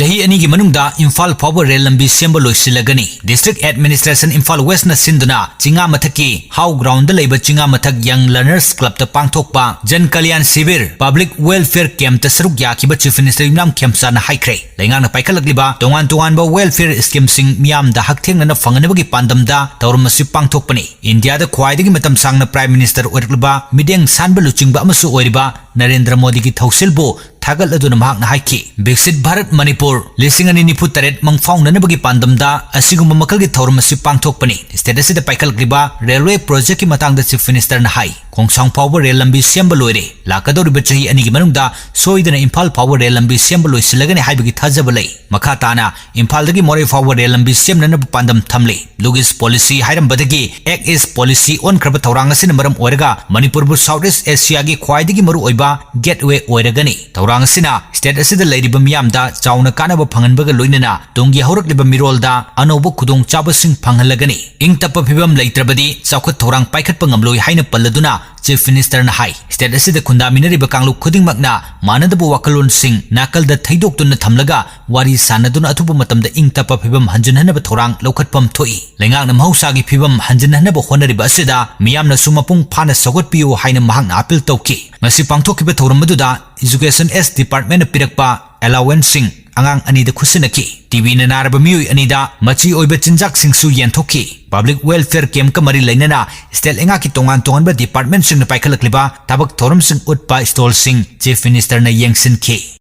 Chahi ani gi manungda Imphal faoba rail lambi semba loisillagani. District Administration Imphal West na sinduna chinga mathaki how ground da leiba chinga mathak Young Learners Club ta pangthokpa Jan Kalyan Sibir Public Welfare Camp ta saruk yakiba Chief Minister Imlam Khemsa na haikre. Lengang na paikhalakliba tongan ba welfare scheme sing miyam da hakthengna na fanganabagi pandamda tawrmasi pangthokpani. India da khwaidagi matam sangna Prime Minister oirkliba mideng sanba luchingba amasu oiriba Narendra Modi ki thausilbo Thagal aduna mahakna haiki Bexit Bharat Manipur Lisingani nipu taret mangfaung nanabagi pandamda asigumba makalgi thawrmasi pangthokpani. State asida paikhalakliba railway project ki matangda Chief Minister na hai Khongsang faoba rail lambi semba loire lakadoriba chahi ani gi manungda soidana Imphal faoba rail lambi semba loisillagani haibagi thajaba lei. Makha tana Imphal dagi More faoba rail lambi semnana pandam thamle. Lugis policy hairambadagi Act is policy on kraba thawrang asina maram oiraga Manipur bu Southeast Asia gi khwaidagi maru oiba gateway oiragani. Thawrang asina state asida leiriba miyamda chauna kanaba phanganbaga loinana tunggi haurakliba mirolda anoba khudong chabasing phanghalagani. Ingtapa phibam leitrabadi chawkhat thawrang paikhatpa ngamloi haina palladuna Chief Minister na hai state asida khundaminariba kanglu khudingmakna manadabu wakalon sing nakalda thaidoktuna thamlaga wari sanaduna athuba matamda ingtapa phibam hanjinhanaba thawrang lokhatpam thoi. Lengangna mahusagi phibam hanjinhanaba honariba asida miyamna sumapung phana sogotpiyo haina mahakna appeal tawki. Ngasi pangthokiba thawramaduda Education S Department pirakpa allowance sing angang anida khusinaki. TV na naraba miyoi anida machi oiba chinjak singsu yenthokki. Public Welfare Camp ka mari lainana state enga ki tongan ba department sing na paikhalakliba tabak thorum sing utpa stall sing Chief Minister na yengsin ki.